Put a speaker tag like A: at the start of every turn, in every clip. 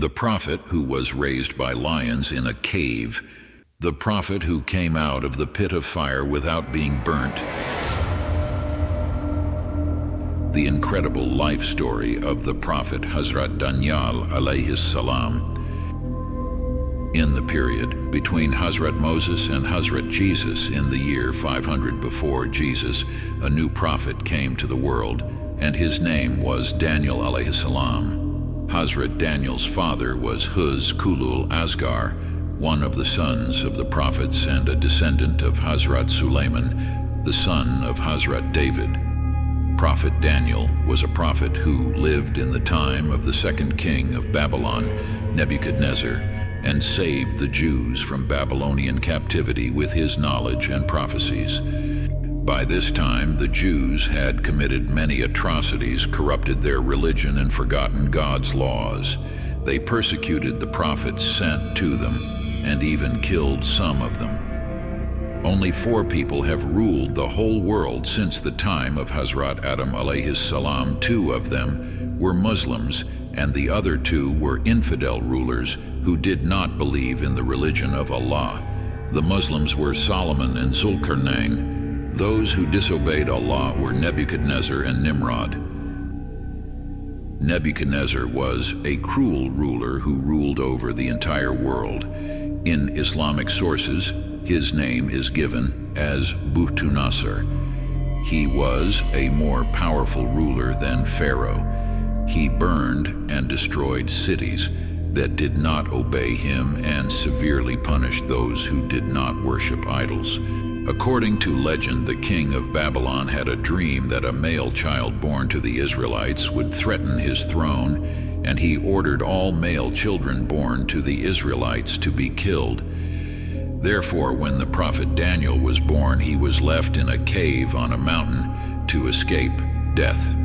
A: the prophet who was raised by lions in a cave, the prophet who came out of the pit of fire without being burnt, the incredible life story of the prophet Hazrat Danyal alayhi salam. In the period between Hazrat Moses and Hazrat Jesus in the year 500 before Jesus, a new prophet came to the world, and his name was Danyal alayhi salam. Hazrat Danyal's father was Huz Kulul Asgar, one of the sons of the prophets and a descendant of Hazrat Sulaiman, the son of Hazrat David. Prophet Danyal was a prophet who lived in the time of the second king of Babylon, Nebuchadnezzar, and saved the Jews from Babylonian captivity with his knowledge and prophecies. By this time, the Jews had committed many atrocities, corrupted their religion, and forgotten God's laws. They persecuted the prophets sent to them, and even killed some of them. Only 4 people have ruled the whole world since the time of Hazrat Adam alayhi salam. 2 of them were Muslims, and the other 2 were infidel rulers who did not believe in the religion of Allah. The Muslims were Solomon and Zulkarnain. Those who disobeyed Allah were Nebuchadnezzar and Nimrod. Nebuchadnezzar was a cruel ruler who ruled over the entire world. In Islamic sources, his name is given as Bukhtu-Nasr. He was a more powerful ruler than Pharaoh. He burned and destroyed cities that did not obey him and severely punished those who did not worship idols. According to legend, the king of Babylon had a dream that a male child born to the Israelites would threaten his throne, and he ordered all male children born to the Israelites to be killed. Therefore, when the prophet Danyal was born, he was left in a cave on a mountain to escape death.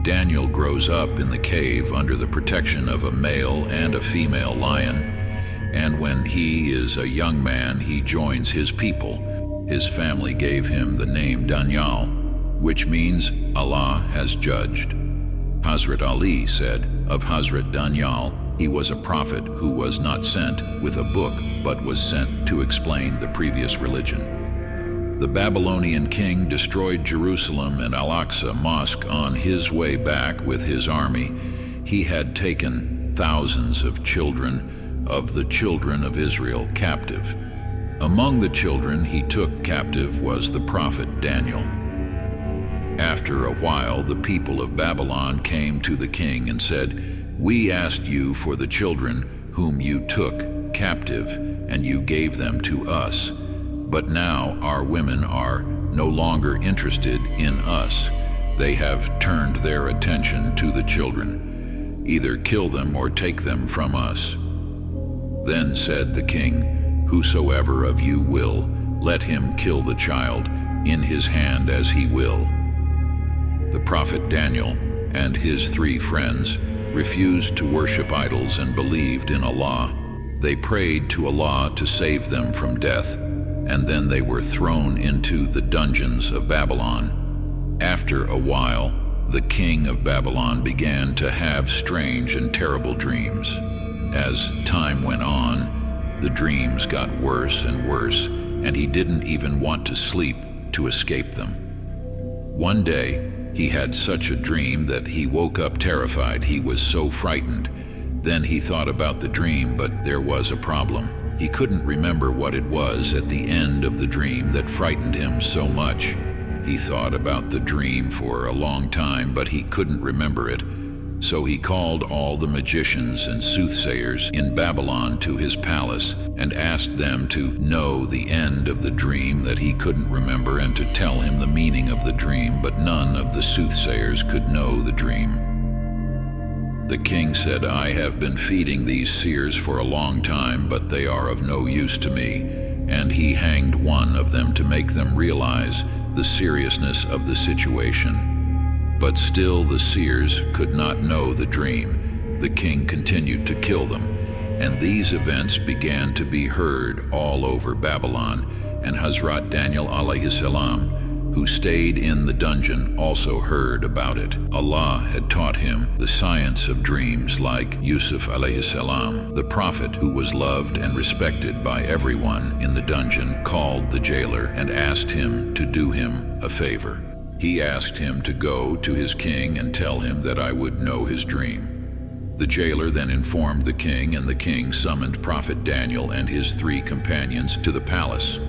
A: Danyal grows up in the cave under the protection of a male and a female lion, and when he is a young man, he joins his people. His family gave him the name Danyal, which means Allah has judged. Hazrat Ali said of Hazrat Danyal, he was a prophet who was not sent with a book, but was sent to explain the previous religion. The Babylonian king destroyed Jerusalem and Al-Aqsa Mosque on his way back with his army. He had taken thousands of children of the children of Israel captive. Among the children he took captive was the prophet Danyal. After a while, the people of Babylon came to the king and said, "We asked you for the children whom you took captive, and you gave them to us. But now our women are no longer interested in us. They have turned their attention to the children. Either kill them or take them from us." Then said the king, "Whosoever of you will, let him kill the child in his hand as he will." The prophet Danyal and his 3 friends refused to worship idols and believed in Allah. They prayed to Allah to save them from death, and then they were thrown into the dungeons of Babylon. After a while, the king of Babylon began to have strange and terrible dreams. As time went on, the dreams got worse and worse, and he didn't even want to sleep to escape them. One day, he had such a dream that he woke up terrified. He was so frightened. Then he thought about the dream, but there was a problem. He couldn't remember what it was at the end of the dream that frightened him so much. He thought about the dream for a long time, but he couldn't remember it. So he called all the magicians and soothsayers in Babylon to his palace and asked them to know the end of the dream that he couldn't remember and to tell him the meaning of the dream, but none of the soothsayers could know the dream. The king said, "I have been feeding these seers for a long time, but they are of no use to me," and he hanged one of them to make them realize the seriousness of the situation. But still the seers could not know the dream. The king continued to kill them, and these events began to be heard all over Babylon, and Hazrat Danyal alayhi salam, who stayed in the dungeon, also heard about it. Allah had taught him the science of dreams like Yusuf alayhi salam. The prophet, who was loved and respected by everyone in the dungeon, called the jailer and asked him to do him a favor. He asked him to go to his king and tell him that I would know his dream. The jailer then informed the king, and the king summoned Prophet Daniel and his 3 companions to the palace.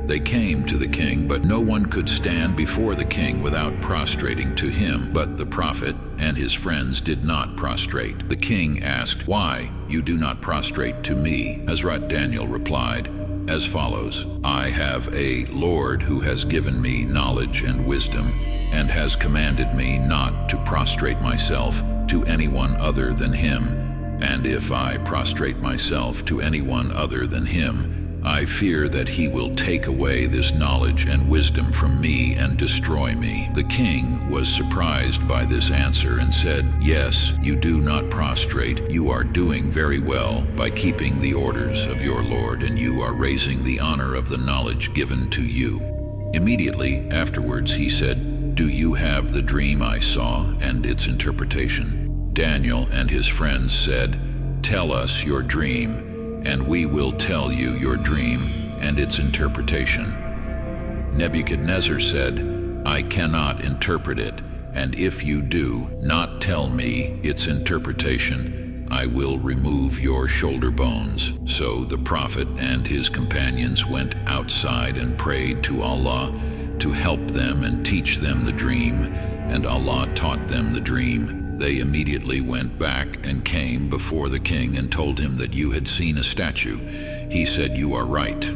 A: They came to the king, but no one could stand before the king without prostrating to him. But the prophet and his friends did not prostrate. The king asked, "Why you do not prostrate to me?" Hazrat Daniel replied as follows: "I have a Lord who has given me knowledge and wisdom, and has commanded me not to prostrate myself to anyone other than him. And if I prostrate myself to anyone other than him, I fear that he will take away this knowledge and wisdom from me and destroy me." The king was surprised by this answer and said, "Yes, you do not prostrate. You are doing very well by keeping the orders of your Lord, and you are raising the honor of the knowledge given to you." Immediately afterwards he said, "Do you have the dream I saw and its interpretation?" Daniel and his friends said, "Tell us your dream, and we will tell you your dream and its interpretation." Nebuchadnezzar said, "I cannot interpret it, and if you do not tell me its interpretation, I will remove your shoulder bones." So the prophet and his companions went outside and prayed to Allah to help them and teach them the dream, and Allah taught them the dream. They immediately went back and came before the king and told him that you had seen a statue. He said, "You are right."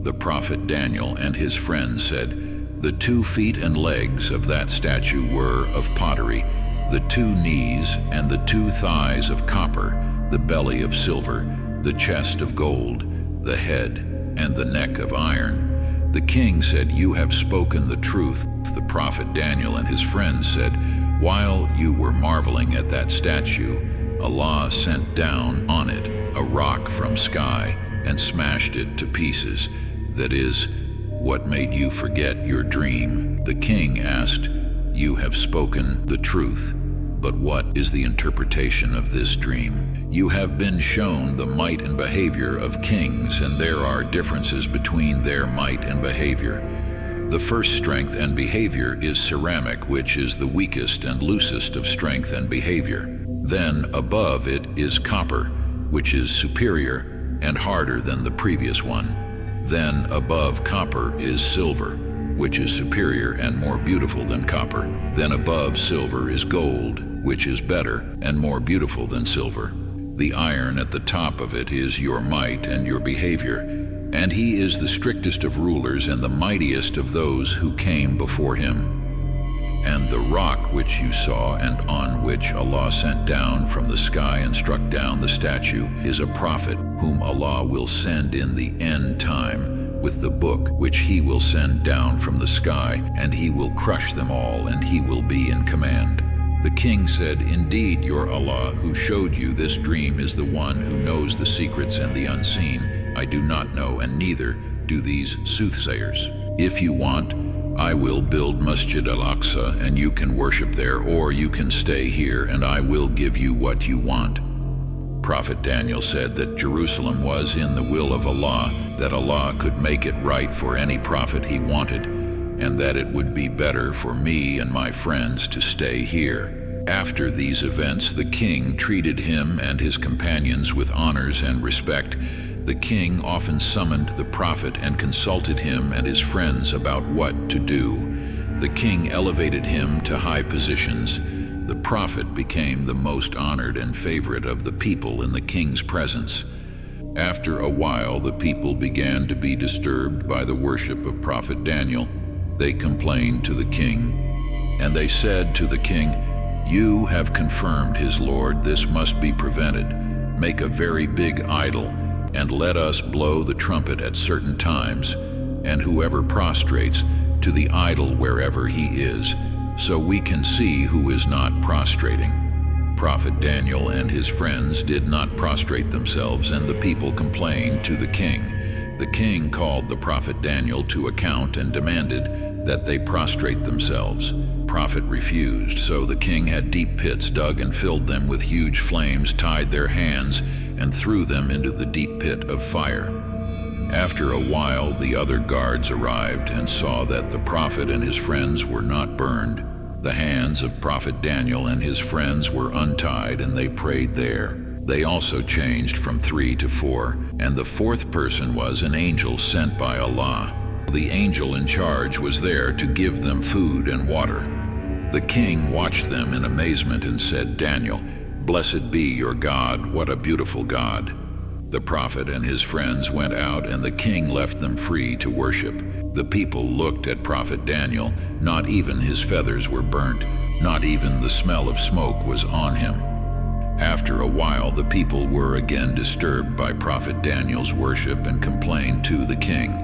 A: The prophet Daniel and his friends said, "The 2 feet and legs of that statue were of pottery, the 2 knees and the 2 thighs of copper, the belly of silver, the chest of gold, the head and the neck of iron." The king said, "You have spoken the truth." The prophet Daniel and his friends said, "While you were marveling at that statue, Allah sent down on it a rock from sky and smashed it to pieces. That is, what made you forget your dream?" The king asked, "You have spoken the truth, but what is the interpretation of this dream?" "You have been shown the might and behavior of kings, and there are differences between their might and behavior. The first strength and behavior is ceramic, which is the weakest and loosest of strength and behavior. Then above it is copper, which is superior and harder than the previous one. Then above copper is silver, which is superior and more beautiful than copper. Then above silver is gold, which is better and more beautiful than silver. The iron at the top of it is your might and your behavior, and he is the strictest of rulers and the mightiest of those who came before him. And the rock which you saw and on which Allah sent down from the sky and struck down the statue is a prophet whom Allah will send in the end time with the book which he will send down from the sky, and he will crush them all, and he will be in command." The king said, "Indeed, your Allah who showed you this dream is the one who knows the secrets and the unseen. I do not know, and neither do these soothsayers. If you want, I will build Masjid al-Aqsa, and you can worship there, or you can stay here, and I will give you what you want." Prophet Daniel said that Jerusalem was in the will of Allah, that Allah could make it right for any prophet he wanted, and that it would be better for me and my friends to stay here. After these events, the king treated him and his companions with honors and respect. The king often summoned the prophet and consulted him and his friends about what to do. The king elevated him to high positions. The prophet became the most honored and favorite of the people in the king's presence. After a while, the people began to be disturbed by the worship of Prophet Daniel. They complained to the king, and they said to the king, "You have confirmed his Lord. This must be prevented. Make a very big idol, and let us blow the trumpet at certain times, and whoever prostrates to the idol wherever he is, so we can see who is not prostrating." Prophet Daniel and his friends did not prostrate themselves, and the people complained to the king. The king called the prophet Daniel to account and demanded, that they prostrate themselves. Prophet refused, so the king had deep pits dug and filled them with huge flames, tied their hands, and threw them into the deep pit of fire. After a while, the other guards arrived and saw that the prophet and his friends were not burned. The hands of prophet Daniel and his friends were untied, and they prayed there. They also changed from 3 to 4, and the fourth person was an angel sent by Allah. The angel in charge was there to give them food and water. The king watched them in amazement and said, "Daniel, blessed be your God, what a beautiful God." The prophet and his friends went out, and the king left them free to worship. The people looked at prophet Daniel. Not even his feathers were burnt. Not even the smell of smoke was on him. After a while, the people were again disturbed by prophet Daniel's worship and complained to the king.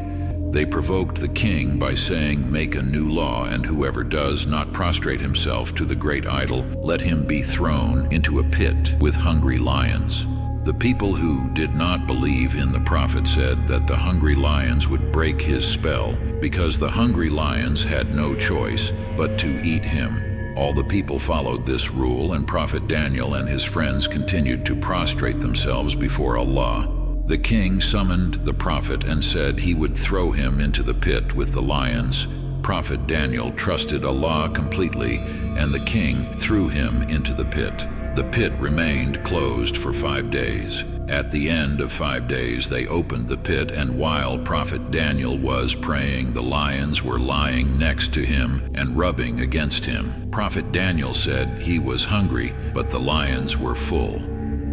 A: They provoked the king by saying, "Make a new law, and whoever does not prostrate himself to the great idol, let him be thrown into a pit with hungry lions." The people who did not believe in the prophet said that the hungry lions would break his spell, because the hungry lions had no choice but to eat him. All the people followed this rule, and prophet Daniel and his friends continued to prostrate themselves before Allah. The king summoned the prophet and said he would throw him into the pit with the lions. Prophet Daniel trusted Allah completely, and the king threw him into the pit. The pit remained closed for 5 days. At the end of 5 days, they opened the pit, and while prophet Daniel was praying, the lions were lying next to him and rubbing against him. Prophet Daniel said he was hungry, but the lions were full.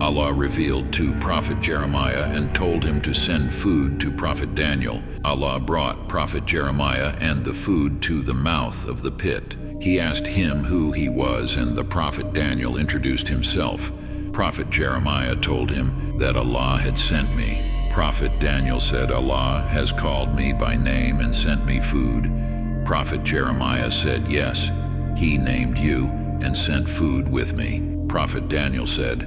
A: Allah revealed to prophet Jeremiah and told him to send food to prophet Daniel. Allah brought prophet Jeremiah and the food to the mouth of the pit. He asked him who he was, and the prophet Daniel introduced himself. Prophet Jeremiah told him that Allah had sent me. Prophet Daniel said, "Allah has called me by name and sent me food." Prophet Jeremiah said, "Yes, he named you and sent food with me." Prophet Daniel said,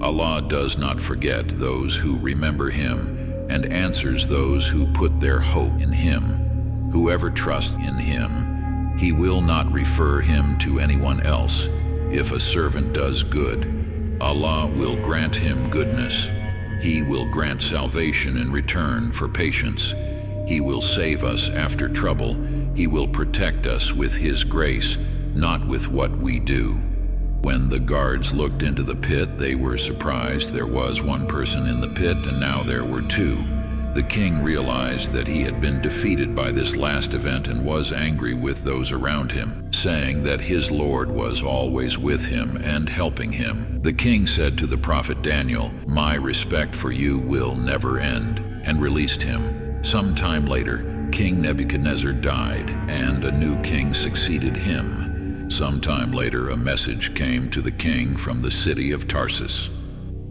A: "Allah does not forget those who remember him and answers those who put their hope in him. Whoever trusts in him, he will not refer him to anyone else. If a servant does good, Allah will grant him goodness. He will grant salvation in return for patience. He will save us after trouble. He will protect us with his grace, not with what we do." When the guards looked into the pit, they were surprised. There was one person in the pit, and now there were 2. The king realized that he had been defeated by this last event and was angry with those around him, saying that his Lord was always with him and helping him. The king said to the prophet Daniel, "My respect for you will never end," and released him. Some time later, King Nebuchadnezzar died, and a new king succeeded him. Some time later, a message came to the king from the city of Tarsus.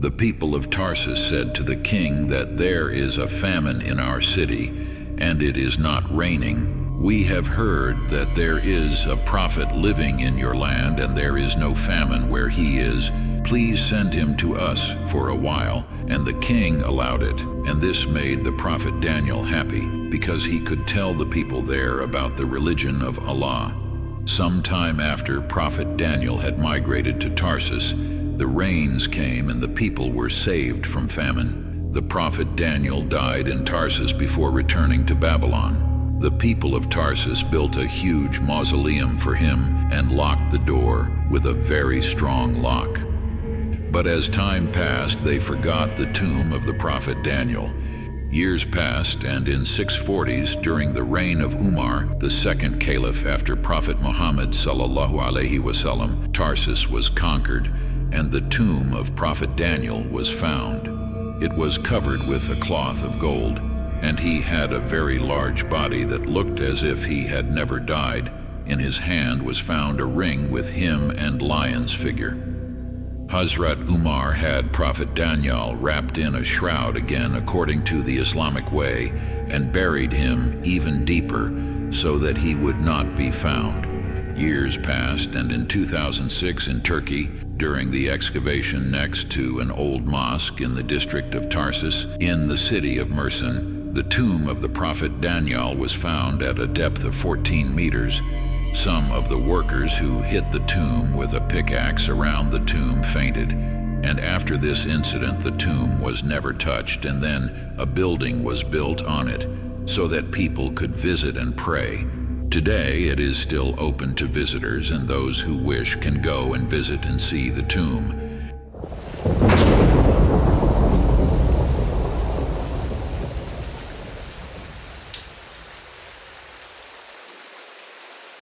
A: The people of Tarsus said to the king that there is a famine in our city, and it is not raining. We have heard that there is a prophet living in your land, and there is no famine where he is. Please send him to us for a while. And the king allowed it, and this made the prophet Daniel happy, because he could tell the people there about the religion of Allah. Some time after prophet Daniel had migrated to Tarsus, the rains came and the people were saved from famine. The prophet Daniel died in Tarsus before returning to Babylon. The people of Tarsus built a huge mausoleum for him and locked the door with a very strong lock. But as time passed, they forgot the tomb of the prophet Daniel. Years passed, and in 640s, during the reign of Umar, the second caliph after Prophet Muhammad ﷺ, Tarsus was conquered, and the tomb of prophet Daniel was found. It was covered with a cloth of gold, and he had a very large body that looked as if he had never died. In his hand was found a ring with him and lion's figure. Hazrat Umar had Prophet Danyal wrapped in a shroud again according to the Islamic way and buried him even deeper so that he would not be found. Years passed, and in 2006 in Turkey, during the excavation next to an old mosque in the district of Tarsus in the city of Mersin, The tomb of the prophet Danyal was found at a depth of 14 meters. Some of the workers who hit the tomb with a pickaxe around the tomb fainted, and after this incident the tomb was never touched, and then a building was built on it so that people could visit and pray. Today it is still open to visitors, and those who wish can go and visit and see the tomb.